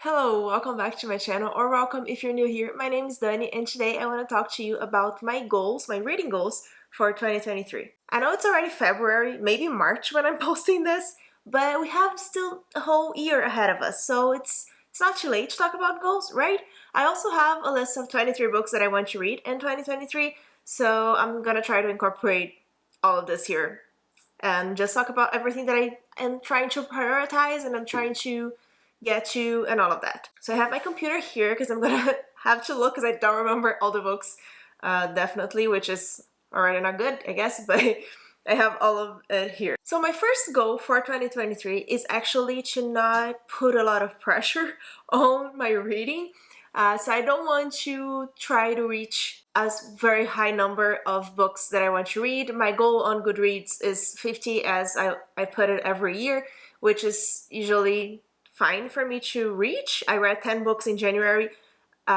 Hello, welcome back to my channel, or welcome if you're new here. My name is Dani, and today I want to talk to you about my goals, my reading goals for 2023. I know it's already February, maybe March when I'm posting this, but we have still a whole year ahead of us, so it's not too late to talk about goals, right? I also have a list of 23 books that I want to read in 2023, so I'm gonna try to incorporate all of this here and just talk about everything that I am trying to prioritize and I'm trying to get to and all of that. So I have my computer here because I'm gonna have to look because I don't remember all the books definitely, which is already not good, I guess, but I have all of it here. So my first goal for 2023 is actually to not put a lot of pressure on my reading. So I don't want to try to reach a very high number of books that I want to read. My goal on Goodreads is 50 as I put it every year, which is usually fine for me to reach. I read 10 books in January,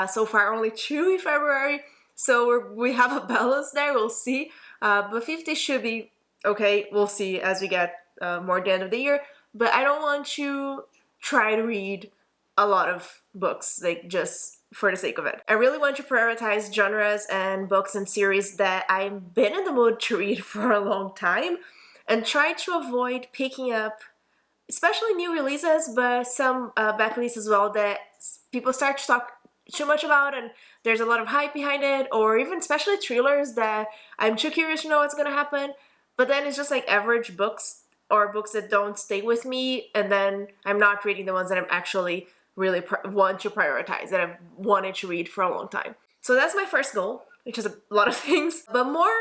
so far only 2 in February, so we have a balance there, we'll see. But 50 should be okay, we'll see as we get more at the end of the year. But I don't want to try to read a lot of books, like just for the sake of it. I really want to prioritize genres and books and series that I've been in the mood to read for a long time and try to avoid picking up especially new releases, but some back releases as well that people start to talk too much about and there's a lot of hype behind it, or even especially thrillers that I'm too curious to know what's gonna happen, but then it's just like average books or books that don't stay with me, and then I'm not reading the ones that I'm actually really want to prioritize, that I've wanted to read for a long time. So that's my first goal, which is a lot of things, but more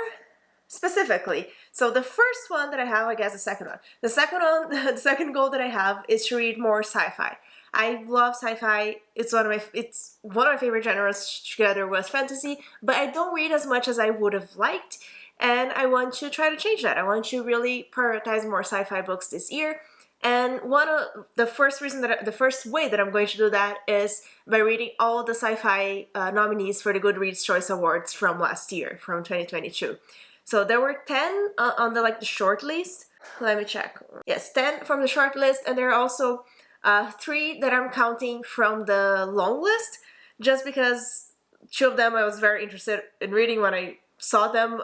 specifically. So the first one that I have, I guess the second one. The second one, the second goal that I have is to read more sci-fi. I love sci-fi. It's one of my favorite genres together with fantasy, but I don't read as much as I would have liked, and I want to try to change that. I want to really prioritize more sci-fi books this year. And one of the first way that I'm going to do that is by reading all the sci-fi nominees for the Goodreads Choice Awards from last year, from 2022. So there were 10 on the short list. Let me check. Yes, 10 from the short list, and there are also 3 that I'm counting from the long list, just because 2 of them I was very interested in reading when I saw them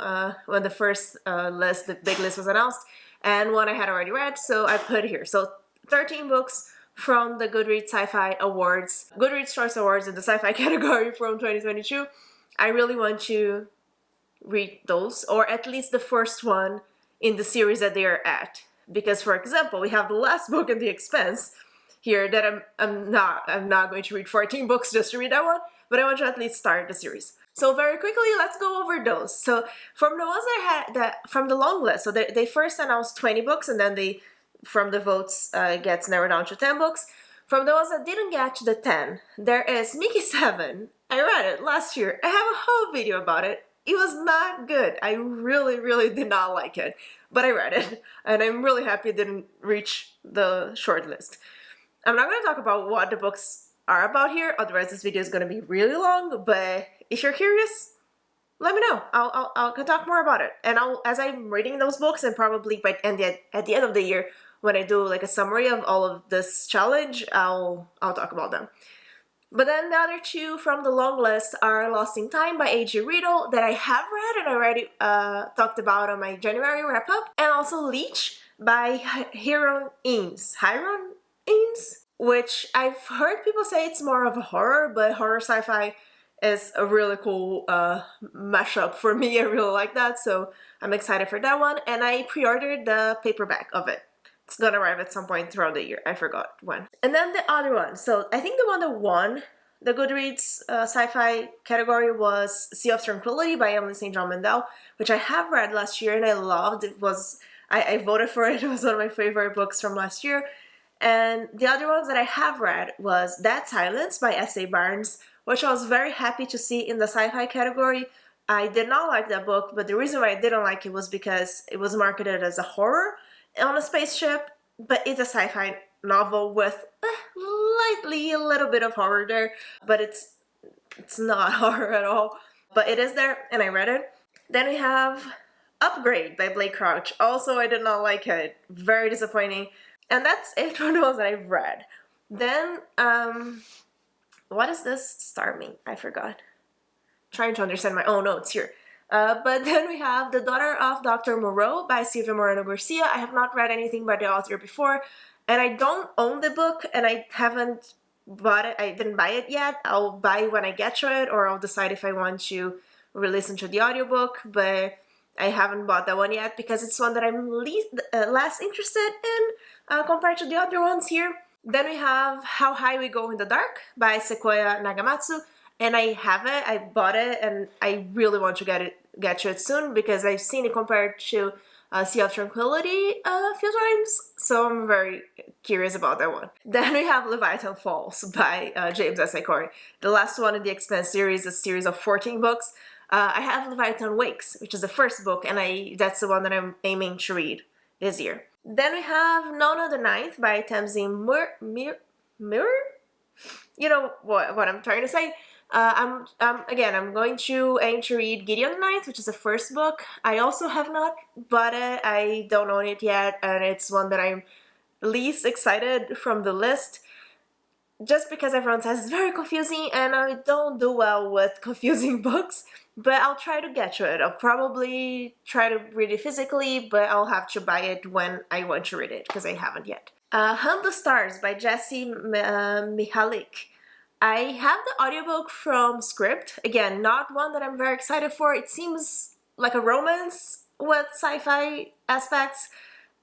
when the first list, the big list, was announced, and one I had already read, so I put here. So 13 books from the Goodreads Sci-Fi Awards, Goodreads Choice Awards in the sci-fi category from 2022. I really want to read those, or at least the first one in the series that they are at. Because, for example, we have the last book in The Expanse here that I'm not going to read 14 books just to read that one, but I want to at least start the series. So very quickly, let's go over those. So from the ones I had from the long list, so they first announced 20 books, and then from the votes gets narrowed down to 10 books. From the ones that didn't get to the 10, there is Mickey 7. I read it last year. I have a whole video about it. It was not good. I really, really did not like it, but I read it, and I'm really happy it didn't reach the short list. I'm not going to talk about what the books are about here, otherwise this video is going to be really long, but if you're curious, let me know. I'll talk more about it. And as I'm reading those books, and probably at the end of the year, when I do like a summary of all of this challenge, I'll talk about them. But then the other 2 from the long list are Lost in Time by A.G. Riddle, that I have read and already talked about on my January wrap-up, and also Leech by Hiron Eames, which I've heard people say it's more of a horror, but horror sci-fi is a really cool mashup for me. I really like that, so I'm excited for that one, and I pre-ordered the paperback of it. It's gonna arrive at some point throughout the year. I forgot when. And then the other one. So I think the one that won the Goodreads sci-fi category was Sea of Tranquility by Emily St. John Mandel, which I have read last year and I loved. I voted for it. It was one of my favorite books from last year. And the other ones that I have read was Dead Silence by S.A. Barnes, which I was very happy to see in the sci-fi category. I did not like that book, but the reason why I didn't like it was because it was marketed as a horror on a spaceship, but it's a sci-fi novel with a little bit of horror there, but it's not horror at all, but it is there, and I read it. Then we have Upgrade by Blake Crouch. Also, I did not like it. Very disappointing. And that's it for the ones that I've read. Then, what is this starming? I forgot. Trying to understand my own notes here. But then we have The Daughter of Dr. Moreau by Silvia Moreno Garcia. I have not read anything by the author before, and I don't own the book, and I haven't bought it. I didn't buy it yet. I'll buy it when I get to it, or I'll decide if I want to re-listen to the audiobook, but I haven't bought that one yet because it's one that I'm less interested in compared to the other ones here. Then we have How High We Go in the Dark by Sequoia Nagamatsu, and I have it. I bought it, and I really want to get to it soon because I've seen it compared to Sea of Tranquility a few times, so I'm very curious about that one. Then we have Leviathan Falls by James S. A. Corey. The last one in the Expanse series, a series of 14 books. I have Leviathan Wakes, which is the first book, and that's the one that I'm aiming to read this year. Then we have Nona the Ninth by Tamsin Muir. You know what I'm trying to say. I'm going to aim to read Gideon the Ninth, which is the first book. I also have not bought it. I don't own it yet, and it's one that I'm least excited from the list. Just because everyone says it's very confusing, and I don't do well with confusing books, but I'll try to get to it. I'll probably try to read it physically, but I'll have to buy it when I want to read it, because I haven't yet. Hunt the Stars by Jessie Mihalik. I have the audiobook from Script. Again, not one that I'm very excited for. It seems like a romance with sci-fi aspects.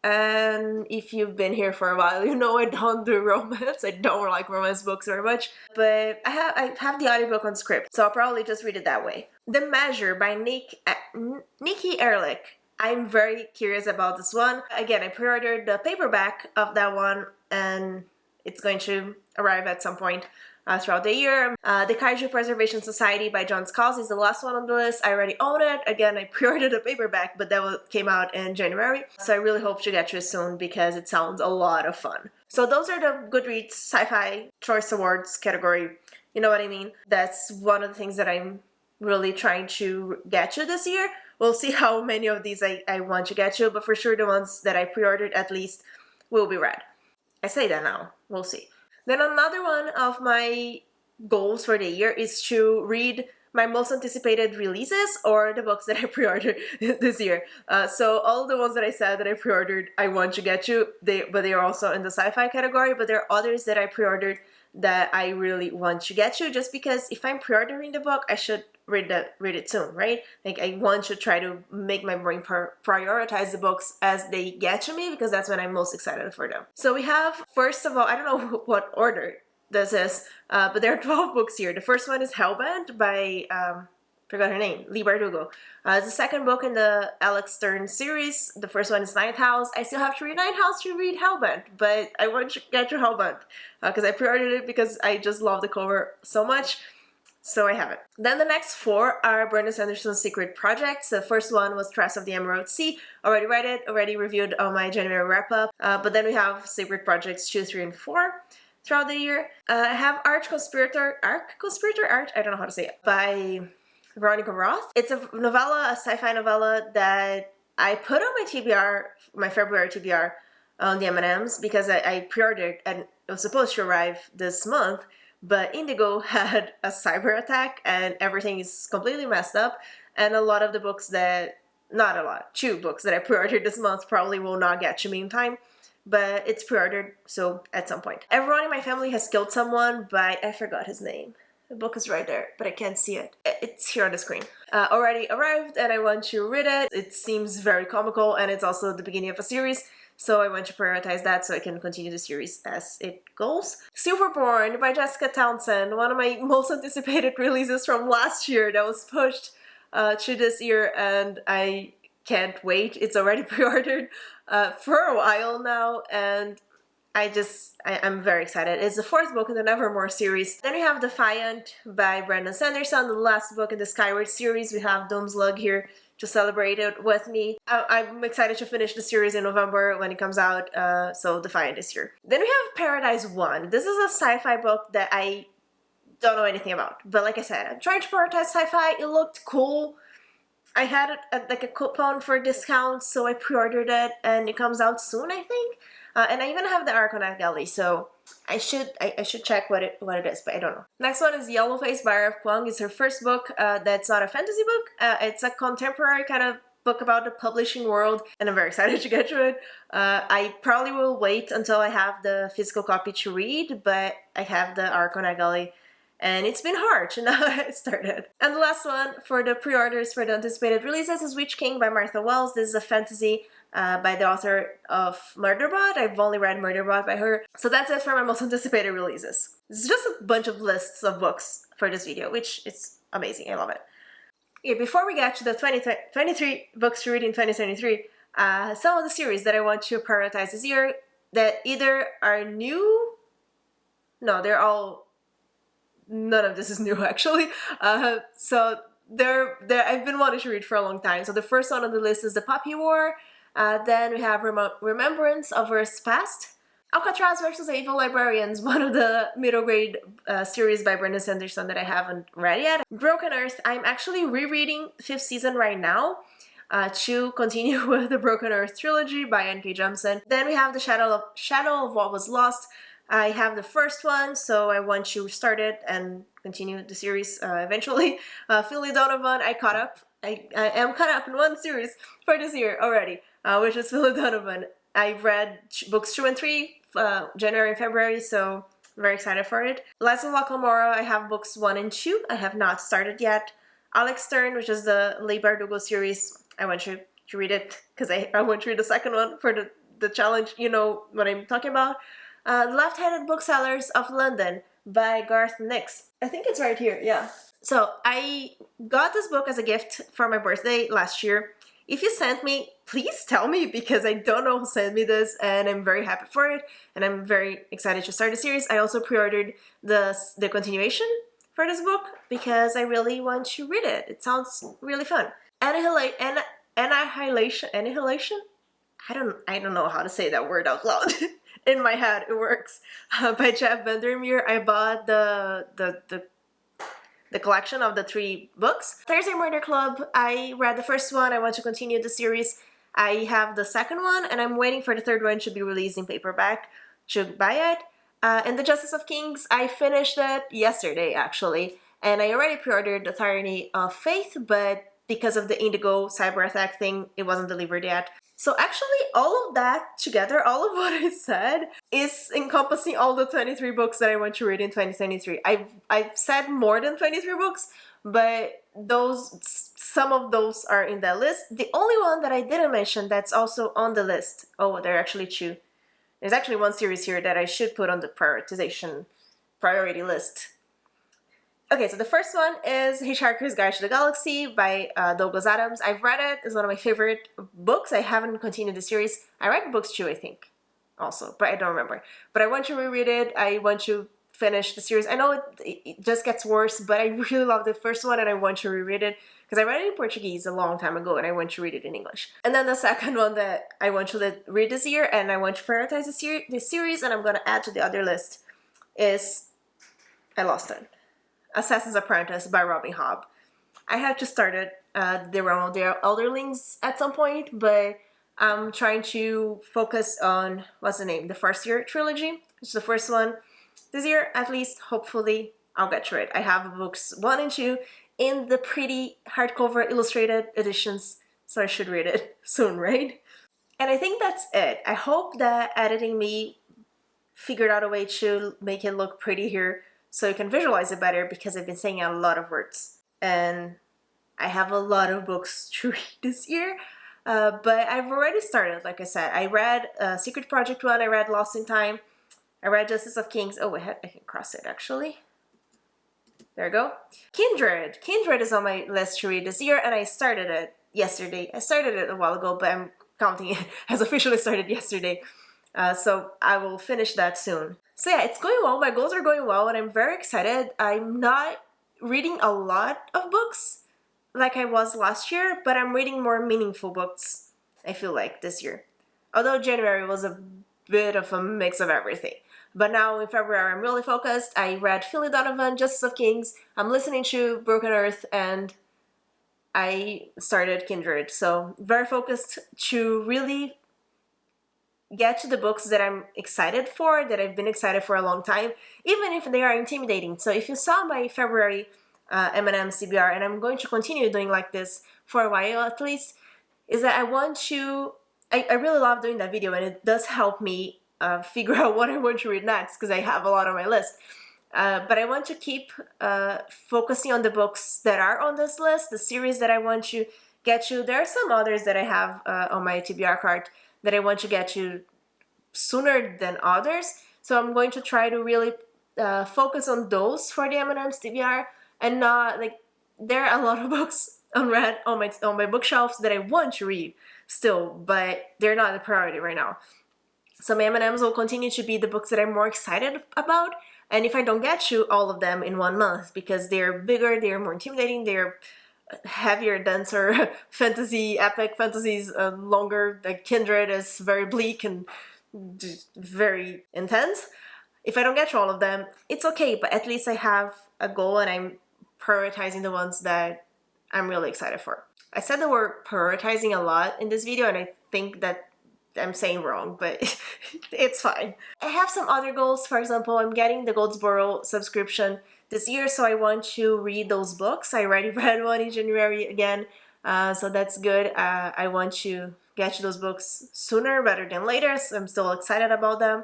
And if you've been here for a while, you know I don't do romance. I don't like romance books very much. But I have the audiobook on Script, so I'll probably just read it that way. The Measure by Nikki Ehrlich. I'm very curious about this one. Again, I pre-ordered the paperback of that one, and it's going to arrive at some point throughout the year. The Kaiju Preservation Society by John Scalzi is the last one on the list. I already own it. Again, I pre-ordered a paperback, but that came out in January. So I really hope to get to it soon because it sounds a lot of fun. So those are the Goodreads Sci-Fi Choice Awards category. You know what I mean? That's one of the things that I'm really trying to get to this year. We'll see how many of these I want to get to, but for sure the ones that I pre-ordered at least will be read. I say that now. We'll see. Then another one of my goals for the year is to read my most anticipated releases or the books that I pre-ordered this year. So all the ones that I said that I pre-ordered, I want to get to, but they are also in the sci-fi category, but there are others that I pre-ordered that I really want to get to, just because if I'm pre-ordering the book, I should read it soon, right? Like I want to try to make my brain prioritize the books as they get to me, because that's when I'm most excited for them. So we have, first of all, I don't know what order this is, but there are 12 books here. The first one is Hellbent by forgot her name, Leigh Bardugo. It's the second book in the Alex Stern series. The first one is Ninth House. I still have to read Ninth House to read Hellbent, but I want to get to Hellbent because I pre-ordered it because I just love the cover so much. So I have it. Then the next four are Brandon Sanderson's Secret Projects. The first one was Trust of the Emerald Sea. Already read it, already reviewed on my January wrap-up. But then we have Secret Projects 2, 3, and 4 throughout the year. I have Arch Conspirator Art, I don't know how to say it, by Veronica Roth. It's a novella, a sci-fi novella that I put on my TBR, my February TBR on the m&ms because I pre-ordered and it was supposed to arrive this month, but Indigo had a cyber attack and everything is completely messed up, and a lot of the books that, not a lot, 2 books that I pre-ordered this month probably will not get to me in time, but it's pre-ordered, so at some point. Everyone in my family has killed someone, but I forgot his name. The book is right there, but I can't see it. It's here on the screen. Already arrived and I want to read it. It seems very comical and it's also the beginning of a series, so I want to prioritize that so I can continue the series as it goes. Silverborn by Jessica Townsend, one of my most anticipated releases from last year that was pushed to this year, and I can't wait. It's already pre-ordered for a while now, and I'm very excited. It's the 4th book in the Nevermore series. Then we have Defiant by Brandon Sanderson, the last book in the Skyward series. We have Doomslug here to celebrate it with me. I'm excited to finish the series in November when it comes out, so Defiant is here. Then we have Paradise 1. This is a sci-fi book that I don't know anything about, but like I said, I'm trying to prioritize sci-fi. It looked cool. I had it like a coupon for discount, so I pre-ordered it, and it comes out soon, I think. And I even have the Arc on NetGalley, so I should check what it is, but I don't know. Next one is Yellowface by R.F. Kuang. It's her first book that's not a fantasy book. It's a contemporary kind of book about the publishing world, and I'm very excited to get to it. I probably will wait until I have the physical copy to read, but I have the Arc on iGully, and it's been hard to now I started. And the last one for the pre-orders for the anticipated releases is Witch King by Martha Wells. This is a fantasy by the author of Murderbot. I've only read Murderbot by her. So that's it for my most anticipated releases. It's just a bunch of lists of books for this video, which is amazing. I love it. Yeah, before we get to the 23 books to read in 2023, some of the series that I want to prioritize this year that either are new, no, they're all, none of this is new actually. So I've been wanting to read for a long time. So the first one on the list is The Poppy War. Then we have Remembrance of Earth's Past. Alcatraz versus Evil Librarians, one of the middle grade series by Brandon Sanderson that I haven't read yet. Broken Earth, I'm actually rereading 5th season right now to continue with the Broken Earth trilogy by N.K. Jemisin. Then we have The Shadow of What Was Lost. I have the first one, so I want to start it and continue the series eventually. Philly Donovan, I caught up. I am caught up in one series for this year already, which is Philly Donovan. I read books 2 and 3 January and February, so I'm very excited for it. Leslie Locke-Lamora, I have books 1 and 2. I have not started yet. Alex Stern, which is the Leigh Bardugo series, I want you to read it because I want to read the second one for the challenge. You know what I'm talking about. The Left-Handed Booksellers of London by Garth Nix. I think it's right here, yeah. So I got this book as a gift for my birthday last year. If you sent me, please tell me because I don't know who sent me this and I'm very happy for it and I'm very excited to start the series. I also pre-ordered the continuation for this book because I really want to read it. It sounds really fun. Annihilation? I don't know how to say that word out loud. In my head, it works. By Jeff Vandermeer. I bought the collection of the 3 books. Thursday Murder Club, I read the first one. I want to continue the series. I have the second one, and I'm waiting for the third one to be released in paperback to buy it. And The Justice of Kings, I finished it yesterday, actually. And I already pre-ordered The Tyranny of Faith, but because of the Indigo cyber attack thing, it wasn't delivered yet. So actually, all of that together, all of what I said, is encompassing all the 23 books that I want to read in 2023. I've said more than 23 books, but some of those are in that list. The only one that I didn't mention that's also on the list, oh, there are actually 2. There's actually one series here that I should put on the priority list. Okay, so the first one is Hitchhiker's Guide to the Galaxy by Douglas Adams. I've read it. It's one of my favorite books. I haven't continued the series. I read books 2, I think, also, but I don't remember. But I want to reread it. I want to finish the series. I know it just gets worse, but I really love the first one and I want to reread it because I read it in Portuguese a long time ago and I want to read it in English. And then the second one that I want to read this year and I want to prioritize this series and I'm going to add to the other list is, I lost it. Assassin's Apprentice by Robin Hobb. I have to start it, The Realm of the Elderlings at some point, but I'm trying to focus on, what's the name? The First Year trilogy, which is the first one this year, at least. Hopefully, I'll get to it. I have books 1 and 2 in the pretty hardcover illustrated editions, so I should read it soon, right? And I think that's it. I hope that Editing Me figured out a way to make it look pretty here so you can visualize it better because I've been saying a lot of words. And I have a lot of books to read this year, but I've already started, like I said. I read Secret Project 1, I read Lost in Time, I read Justice of Kings. Oh, I can cross it actually. There we go. Kindred. Kindred is on my list to read this year and I started it yesterday. I started it a while ago, but I'm counting it as officially started yesterday. So I will finish that soon. So yeah, it's going well. My goals are going well and I'm very excited. I'm not reading a lot of books like I was last year, but I'm reading more meaningful books, I feel like, this year. Although January was a bit of a mix of everything. But now in February I'm really focused. I read Philly Donovan, Justice of Kings, I'm listening to Broken Earth, and I started Kindred. So very focused to really get to the books that I'm excited for, that I've been excited for a long time, even if they are intimidating. So if you saw my February M&ms TBR, and I'm going to continue doing like this for a while at least, is that I want to, I really love doing that video, and it does help me figure out what I want to read next, because I have a lot on my list. But I want to keep focusing on the books that are on this list, the series that I want to get to. There are some others that I have on my TBR card that I want to get to sooner than others. So I'm going to try to really focus on those for the M&ms TBR, and not like, there are a lot of books unread on my bookshelves that I want to read still, but they're not the priority right now. So my M&ms will continue to be the books that I'm more excited about, and if I don't get to all of them in 1 month, because they're bigger, they're more intimidating, they're heavier, denser fantasy, epic fantasies, longer, like Kindred is very bleak and just very intense. If I don't get to all of them, it's okay, but at least I have a goal and I'm prioritizing the ones that I'm really excited for. I said the word prioritizing a lot in this video, and I think that I'm saying wrong, but it's fine. I have some other goals. For example, I'm getting the Goldsboro subscription this year, so I want to read those books. I already read one in January again, so that's good. I want to get to those books sooner rather than later, so I'm still excited about them.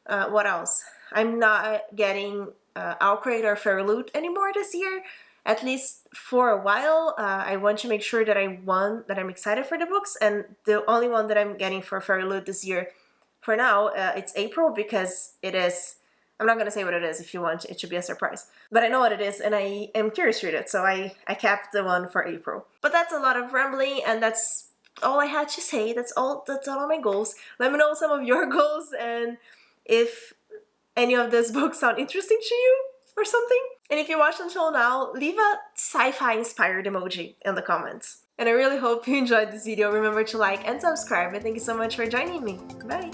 What else? I'm not getting Alcrate or Fairy Loot anymore this year, at least for a while. I want to make sure that I'm excited for the books, and the only one that I'm getting for Fairy Loot this year, for now, it's April, because it is, I'm not going to say what it is. If you want, it should be a surprise. But I know what it is, and I am curious to read it, so I kept the one for April. But that's a lot of rambling, and that's all I had to say. That's all of my goals. Let me know some of your goals, and if any of these books sound interesting to you or something. And if you watched until now, leave a sci-fi inspired emoji in the comments. And I really hope you enjoyed this video. Remember to like and subscribe, and thank you so much for joining me. Bye!